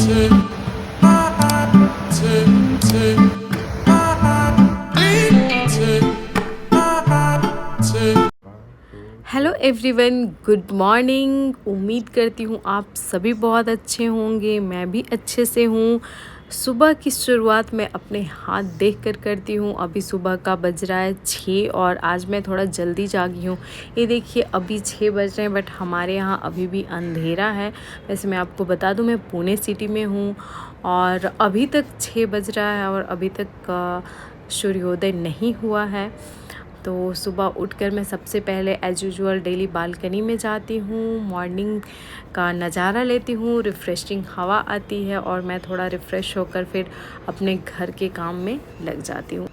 Hello everyone, good morning. उम्मीद करती हूँ आप सभी बहुत अच्छे होंगे। मैं भी अच्छे से हूँ। सुबह की शुरुआत मैं अपने हाथ देखकर करती हूँ। अभी सुबह का बज रहा है 6 और आज मैं थोड़ा जल्दी जागी हूँ। ये देखिए अभी 6 बज रहे हैं बट हमारे यहाँ अभी भी अंधेरा है। वैसे मैं आपको बता दूँ मैं पुणे सिटी में हूँ और अभी तक 6 बज रहा है और अभी तक सूर्योदय नहीं हुआ है। तो सुबह उठकर मैं सबसे पहले एज़ यूजुअल डेली बालकनी में जाती हूँ, मॉर्निंग का नज़ारा लेती हूँ, रिफ़्रेशिंग हवा आती है और मैं थोड़ा रिफ़्रेश होकर फिर अपने घर के काम में लग जाती हूँ।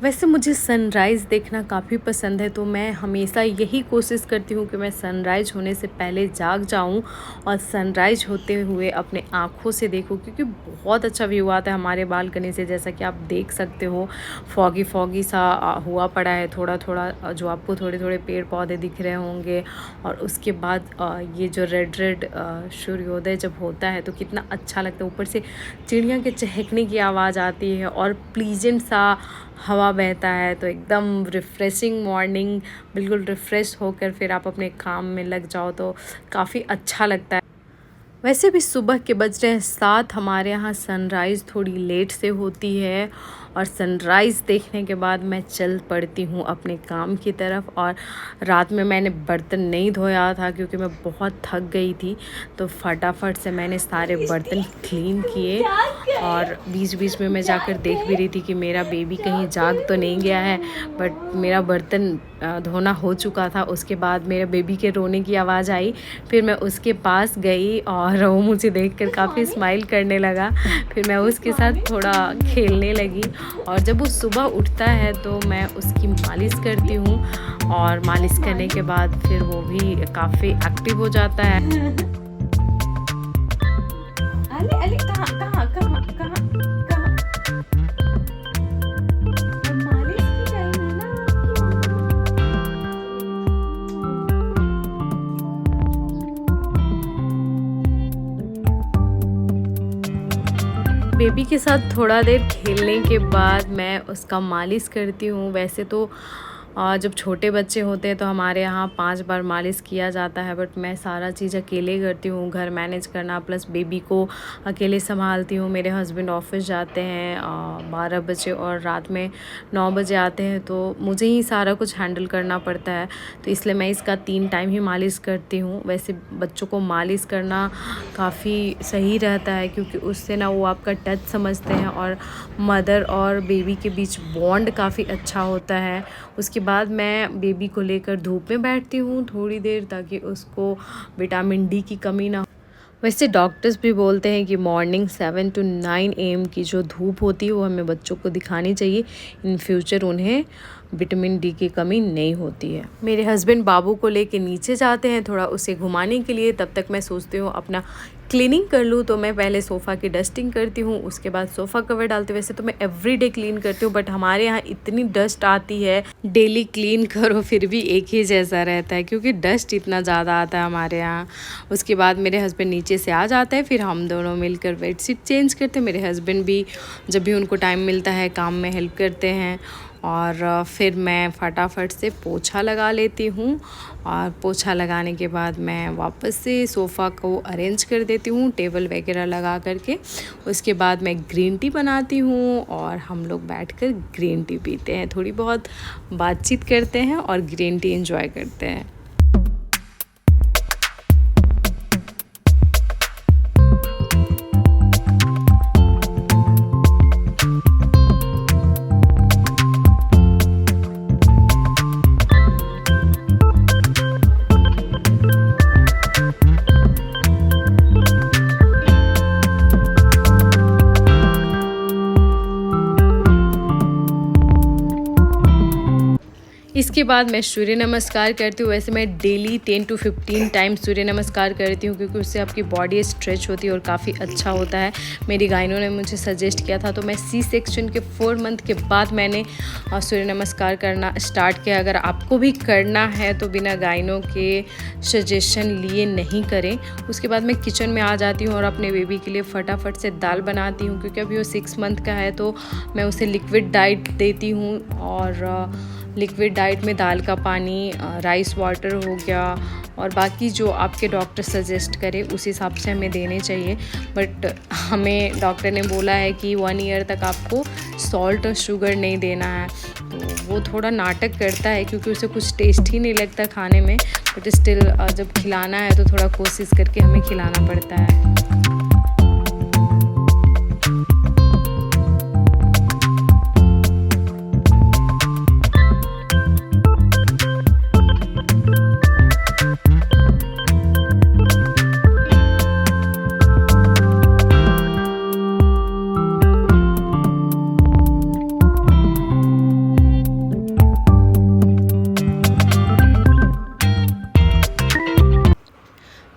वैसे मुझे सनराइज़ देखना काफ़ी पसंद है, तो मैं हमेशा यही कोशिश करती हूँ कि मैं सनराइज़ होने से पहले जाग जाऊँ और सनराइज़ होते हुए अपने आँखों से देखूँ, क्योंकि बहुत अच्छा व्यू आता है हमारे बालकनी से। जैसा कि आप देख सकते हो फॉगी फॉगी सा हुआ पड़ा है थोड़ा थोड़ा, जो आपको थोड़े थोड़े पेड़ पौधे दिख रहे होंगे। और उसके बाद ये जो रेड रेड सूर्योदय जब होता है तो कितना अच्छा लगता है। ऊपर से चिड़िया के चहकने की आवाज़ आती है और प्लीजेंट सा हवा बहता है, तो एकदम रिफ़्रेशिंग मॉर्निंग, बिल्कुल रिफ़्रेश होकर फिर आप अपने काम में लग जाओ तो काफ़ी अच्छा लगता है। वैसे भी सुबह के बज रहे हैं 7। हमारे यहाँ सनराइज़ थोड़ी लेट से होती है और सनराइज़ देखने के बाद मैं चल पड़ती हूँ अपने काम की तरफ। और रात में मैंने बर्तन नहीं धोया था क्योंकि मैं बहुत थक गई थी, तो फटाफट से मैंने सारे बर्तन क्लीन किए। और बीच बीच में मैं जाकर देख भी रही थी कि मेरा बेबी कहीं जाग तो नहीं गया है, बट मेरा बर्तन धोना हो चुका था। उसके बाद मेरे बेबी के रोने की आवाज़ आई, फिर मैं उसके पास गई और वो मुझे देखकर काफ़ी स्माइल करने लगा। फिर मैं उसके साथ थोड़ा खेलने लगी और जब वो सुबह उठता है तो मैं उसकी मालिश करती हूँ और मालिश करने के बाद फिर वो भी काफ़ी एक्टिव हो जाता है। अली अली कहाँ कहाँ कहाँ कहाँ कहाँ, मालिश की टाइम है ना आपकी। बेबी के साथ थोड़ा देर खेलने के बाद मैं उसका मालिश करती हूँ। वैसे तो जब छोटे बच्चे होते हैं तो हमारे यहाँ 5 बार मालिश किया जाता है, बट मैं सारा चीज़ अकेले करती हूँ। घर मैनेज करना प्लस बेबी को अकेले संभालती हूँ। मेरे हस्बैंड ऑफिस जाते हैं 12 बजे और रात में 9 बजे आते हैं, तो मुझे ही सारा कुछ हैंडल करना पड़ता है, तो इसलिए मैं इसका 3 टाइम ही मालिश करती हूँ। वैसे बच्चों को मालिश करना काफ़ी सही रहता है क्योंकि उससे ना वो आपका टच समझते हैं और मदर और बेबी के बीच बॉन्ड काफ़ी अच्छा होता है। उसके बाद मैं बेबी को लेकर धूप में बैठती हूँ थोड़ी देर, ताकि उसको विटामिन डी की कमी ना हो। वैसे डॉक्टर्स भी बोलते हैं कि मॉर्निंग 7 to 9 AM की जो धूप होती है वो हमें बच्चों को दिखानी चाहिए। इन फ्यूचर उन्हें विटामिन डी की कमी नहीं होती है। मेरे हस्बैंड बाबू को लेके नीचे जाते हैं थोड़ा उसे घुमाने के लिए, तब तक मैं सोचती हूँ अपना क्लीनिंग कर लूँ। तो मैं पहले सोफ़ा की डस्टिंग करती हूँ, उसके बाद सोफ़ा कवर डालती हूँ। वैसे तो मैं एवरीडे क्लीन करती हूँ, बट हमारे यहाँ इतनी डस्ट आती है, डेली क्लीन करो फिर भी एक ही जैसा रहता है क्योंकि डस्ट इतना ज़्यादा आता है हमारे यहाँ। उसके बाद मेरे हस्बैंड नीचे से आ जाते हैं, फिर हम दोनों मिलकर बेडशीट चेंज करते हैं। मेरे हस्बैंड भी जब भी उनको टाइम मिलता है काम में हेल्प करते हैं। और फिर मैं फटाफट से पोछा लगा लेती हूँ और पोछा लगाने के बाद मैं वापस से सोफ़ा को अरेंज कर देती हूँ टेबल वगैरह लगा करके। उसके बाद मैं ग्रीन टी बनाती हूँ और हम लोग बैठकर ग्रीन टी पीते हैं, थोड़ी बहुत बातचीत करते हैं और ग्रीन टी एंजॉय करते हैं। उसके बाद मैं सूर्य नमस्कार करती हूँ। वैसे मैं डेली 10 to 15 टाइम्स सूर्य नमस्कार करती हूँ, क्योंकि उससे आपकी बॉडी स्ट्रेच होती है और काफ़ी अच्छा होता है। मेरी गाइनों ने मुझे सजेस्ट किया था, तो मैं सी सेक्शन के 4 मंथ के बाद मैंने सूर्य नमस्कार करना स्टार्ट किया। अगर आपको भी करना है तो बिना गाइनों के सजेशन लिए नहीं करें। उसके बाद मैं किचन में आ जाती हूँ और अपने बेबी के लिए फटाफट से दाल बनाती हूँ, क्योंकि अभी वो 6 मंथ का है, तो मैं उसे लिक्विड डाइट देती हूँ। और लिक्विड डाइट में दाल का पानी, राइस वाटर हो गया, और बाकी जो आपके डॉक्टर सजेस्ट करे उस हिसाब से हमें देने चाहिए। बट हमें डॉक्टर ने बोला है कि 1 ईयर तक आपको सॉल्ट और शुगर नहीं देना है। तो वो थोड़ा नाटक करता है, क्योंकि उसे कुछ टेस्ट ही नहीं लगता खाने में, बट स्टिल जब खिलाना है तो थोड़ा कोशिश करके हमें खिलाना पड़ता है।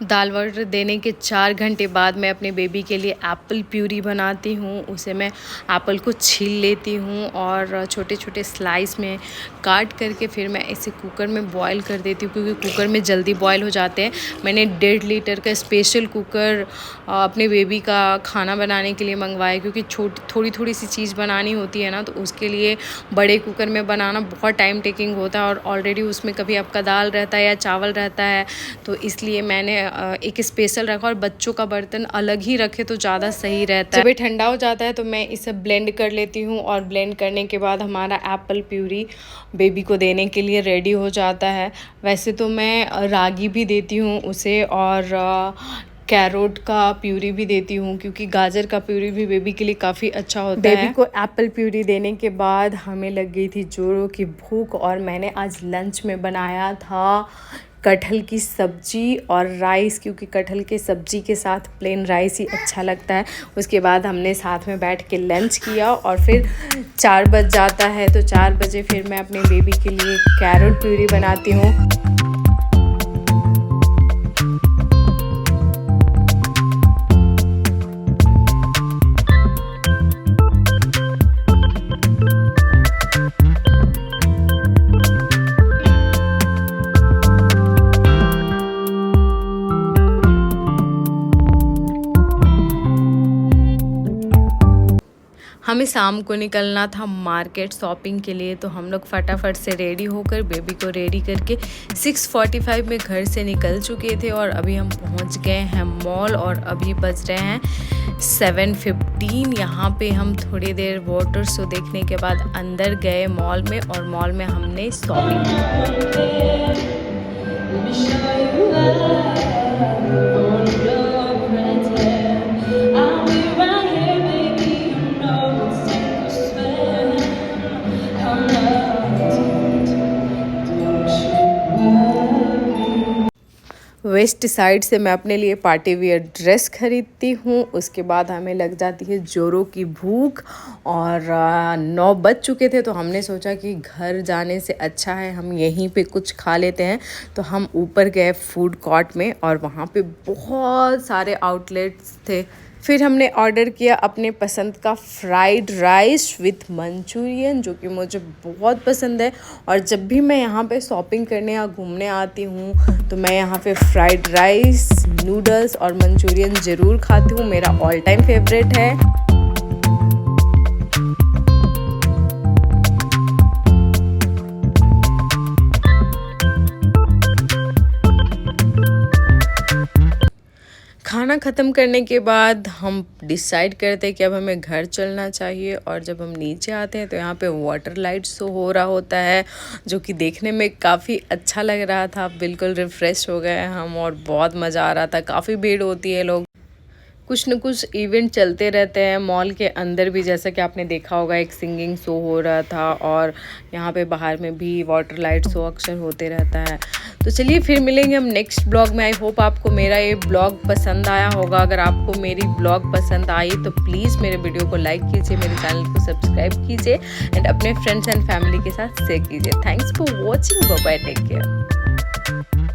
दाल वाटर देने के 4 घंटे बाद मैं अपने बेबी के लिए एप्पल प्यूरी बनाती हूँ। उसे मैं एप्पल को छील लेती हूँ और छोटे छोटे स्लाइस में काट करके फिर मैं इसे कुकर में बॉईल कर देती हूँ, क्योंकि कुकर में जल्दी बॉईल हो जाते हैं। मैंने 1.5 लीटर का स्पेशल कुकर अपने बेबी का खाना बनाने के लिए मंगवाया, क्योंकि थोड़ी सी चीज़ बनानी होती है ना, तो उसके लिए बड़े कुकर में बनाना बहुत टाइम टेकिंग होता है, और ऑलरेडी उसमें कभी आपका दाल रहता है या चावल रहता है, तो इसलिए मैंने एक स्पेशल रखा। और बच्चों का बर्तन अलग ही रखे तो ज़्यादा सही रहता है। जब ये ठंडा हो जाता है तो मैं इसे ब्लेंड कर लेती हूँ, और ब्लेंड करने के बाद हमारा एप्पल प्यूरी बेबी को देने के लिए रेडी हो जाता है। वैसे तो मैं रागी भी देती हूँ उसे, और कैरोट का प्यूरी भी देती हूँ, क्योंकि गाजर का प्यूरी भी बेबी के लिए काफ़ी अच्छा होता है। बेबी को एप्पल प्यूरी देने के बाद हमें लग गई थी जोरों की भूख, और मैंने आज लंच में बनाया था कटहल की सब्जी और राइस, क्योंकि कटहल के सब्जी के साथ प्लेन राइस ही अच्छा लगता है। उसके बाद हमने साथ में बैठ के लंच किया, और फिर 4 बज जाता है, तो 4 बजे फिर मैं अपने बेबी के लिए कैरोट प्यूरी बनाती हूँ। हमें शाम को निकलना था मार्केट शॉपिंग के लिए, तो हम लोग फटाफट से रेडी होकर बेबी को रेडी करके 6:45 में घर से निकल चुके थे, और अभी हम पहुंच गए हैं मॉल, और अभी बज रहे हैं 7:15। यहाँ पे हम थोड़ी देर वाटर शो देखने के बाद अंदर गए मॉल में, और मॉल में हमने शॉपिंग की। वेस्ट साइड से मैं अपने लिए पार्टी वियर ड्रेस खरीदती हूँ। उसके बाद हमें लग जाती है जोरों की भूख, और 9 बज चुके थे, तो हमने सोचा कि घर जाने से अच्छा है हम यहीं पे कुछ खा लेते हैं। तो हम ऊपर गए फूड कोर्ट में, और वहाँ पे बहुत सारे आउटलेट्स थे। फिर हमने ऑर्डर किया अपने पसंद का फ्राइड राइस विथ मंचूरियन, जो कि मुझे बहुत पसंद है। और जब भी मैं यहाँ पे शॉपिंग करने या घूमने आती हूँ, तो मैं यहाँ पे फ्राइड राइस, नूडल्स और मंचूरियन ज़रूर खाती हूँ। मेरा ऑल टाइम फेवरेट है। खाना ख़त्म करने के बाद हम डिसाइड करते हैं कि अब हमें घर चलना चाहिए। और जब हम नीचे आते हैं तो यहाँ पे वाटर लाइट शो हो रहा होता है, जो कि देखने में काफ़ी अच्छा लग रहा था। बिल्कुल रिफ़्रेश हो गए हम, और बहुत मज़ा आ रहा था। काफ़ी भीड़ होती है, लोग कुछ न कुछ इवेंट चलते रहते हैं मॉल के अंदर भी, जैसा कि आपने देखा होगा एक सिंगिंग शो हो रहा था और यहाँ पे बाहर में भी वाटर लाइट शो अक्सर होते रहता है। तो चलिए फिर मिलेंगे हम नेक्स्ट ब्लॉग में। आई होप आपको मेरा ये ब्लॉग पसंद आया होगा। अगर आपको मेरी ब्लॉग पसंद आई तो प्लीज़ मेरे वीडियो को लाइक कीजिए, मेरे चैनल को सब्सक्राइब कीजिए एंड अपने फ्रेंड्स एंड फैमिली के साथ शेयर कीजिए। Thanks for watching, bye bye, take care.